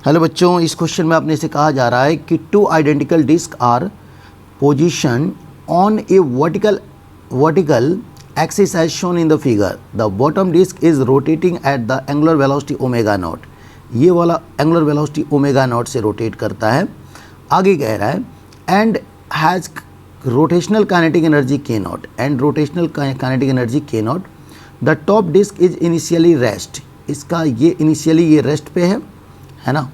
Hello बच्चों, इस question में अपने से कहा जा रहा है कि two identical disc are position on a vertical axis as shown in the figure. The bottom disc is rotating at the angular velocity omega nought. ये वाला एंगुलर वेलोसिटी ओमेगा नॉट से रोटेट करता है। आगे कह रहा है and has rotational kinetic energy K nought and rotational kinetic energy K nought. The top disc is initially rest. इसका ये इनिशियली ये रेस्ट पे है ना।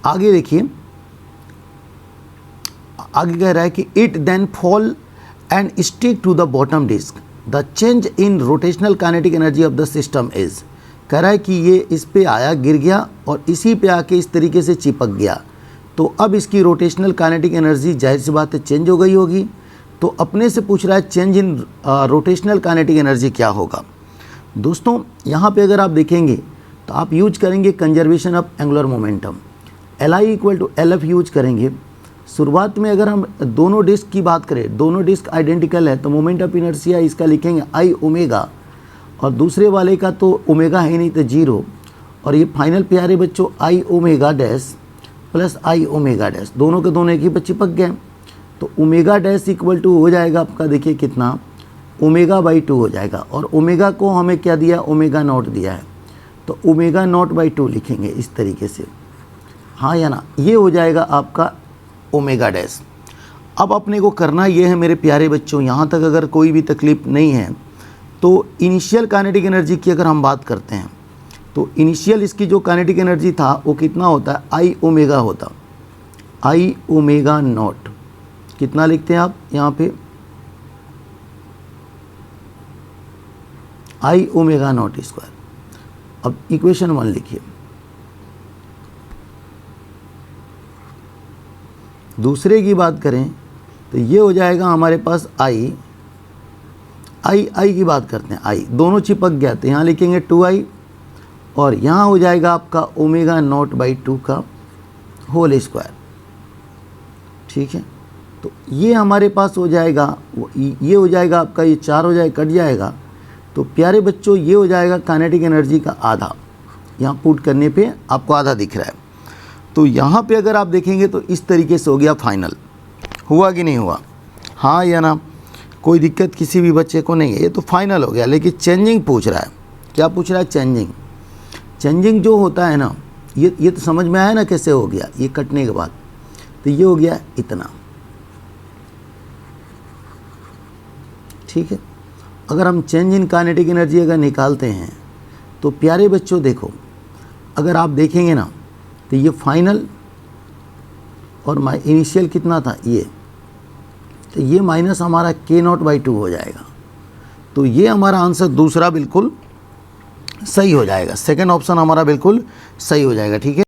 आगे देखिए, आगे कह रहा है कि it then fall and stick to the bottom disc. The change in rotational kinetic energy of the system is. कह रहा है कि ये इस पे आया, गिर गया और इसी पे आके इस तरीके से चिपक गया। तो अब इसकी रोटेशनल काइनेटिक एनर्जी जाहिर सी बात है चेंज हो गई होगी। तो अपने से पूछ रहा है change in rotational kinetic energy क्या होगा। दोस्तों यहाँ पे अगर आप देखेंगे तो आप यूज करेंगे conservation of angular momentum, Li equal to LF use करेंगे। शुरुआत में अगर हम दोनों डिस्क की बात करें, दोनों डिस्क आइडेंटिकल है तो मोमेंट ऑफ इनर्शिया इसका लिखेंगे I ओमेगा, और दूसरे वाले का तो ओमेगा है नहीं तो जीरो। और ये फाइनल प्यारे बच्चों I omega dash plus I omega dash, दोनों के दोनों एक ही पर चिपक गए। तो ओमेगा डैश इक्वल टू हो जाएगा आपका, देखिए कितना, ओमेगा बाई 2 हो जाएगा। और ओमेगा को हमें क्या दिया, ओमेगा नॉट दिया है, तो ओमेगा नॉट बाई 2 लिखेंगे इस तरीके से, हाँ या ना। ये हो जाएगा आपका ओमेगा डैश। अब अपने को करना ये है मेरे प्यारे बच्चों, यहाँ तक अगर कोई भी तकलीफ नहीं है तो इनिशियल काइनेटिक एनर्जी की अगर हम बात करते हैं तो इनिशियल इसकी जो काइनेटिक एनर्जी था वो कितना होता है, आई ओमेगा होता, आई ओमेगा नॉट। कितना लिखते हैं आप यहाँ पे, आई ओमेगा नॉट स्क्वायर। अब इक्वेशन 1 लिखिए। दूसरे की बात करें तो ये हो जाएगा हमारे पास आई की बात करते हैं, आई दोनों चिपक गया तो यहाँ लिखेंगे 2i, और यहाँ हो जाएगा आपका ओमेगा नॉट बाई 2 का होल स्क्वायर। ठीक है, तो ये हमारे पास हो जाएगा, ये हो जाएगा आपका, ये 4 हो जाए, कट जाएगा। तो प्यारे बच्चों ये हो जाएगा काइनेटिक एनर्जी का आधा, यहाँ पुट करने पे आपको आधा दिख रहा है। तो यहाँ पे अगर आप देखेंगे तो इस तरीके से हो गया फाइनल। हुआ कि नहीं हुआ, हाँ या ना, कोई दिक्कत किसी भी बच्चे को नहीं है, ये तो फाइनल हो गया। लेकिन चेंजिंग पूछ रहा है, क्या पूछ रहा है, चेंजिंग जो होता है ना, ये तो समझ में आया ना कैसे हो गया, ये कटने के बाद तो ये हो गया इतना। ठीक है, अगर हम चेंज इन काइनेटिक एनर्जी अगर निकालते हैं तो प्यारे बच्चों देखो, अगर आप देखेंगे ना तो ये फाइनल और इनिशियल कितना था ये, तो ये माइनस हमारा k नॉट बाई 2 हो जाएगा। तो ये हमारा आंसर दूसरा बिल्कुल सही हो जाएगा, सेकंड ऑप्शन हमारा बिल्कुल सही हो जाएगा। ठीक है।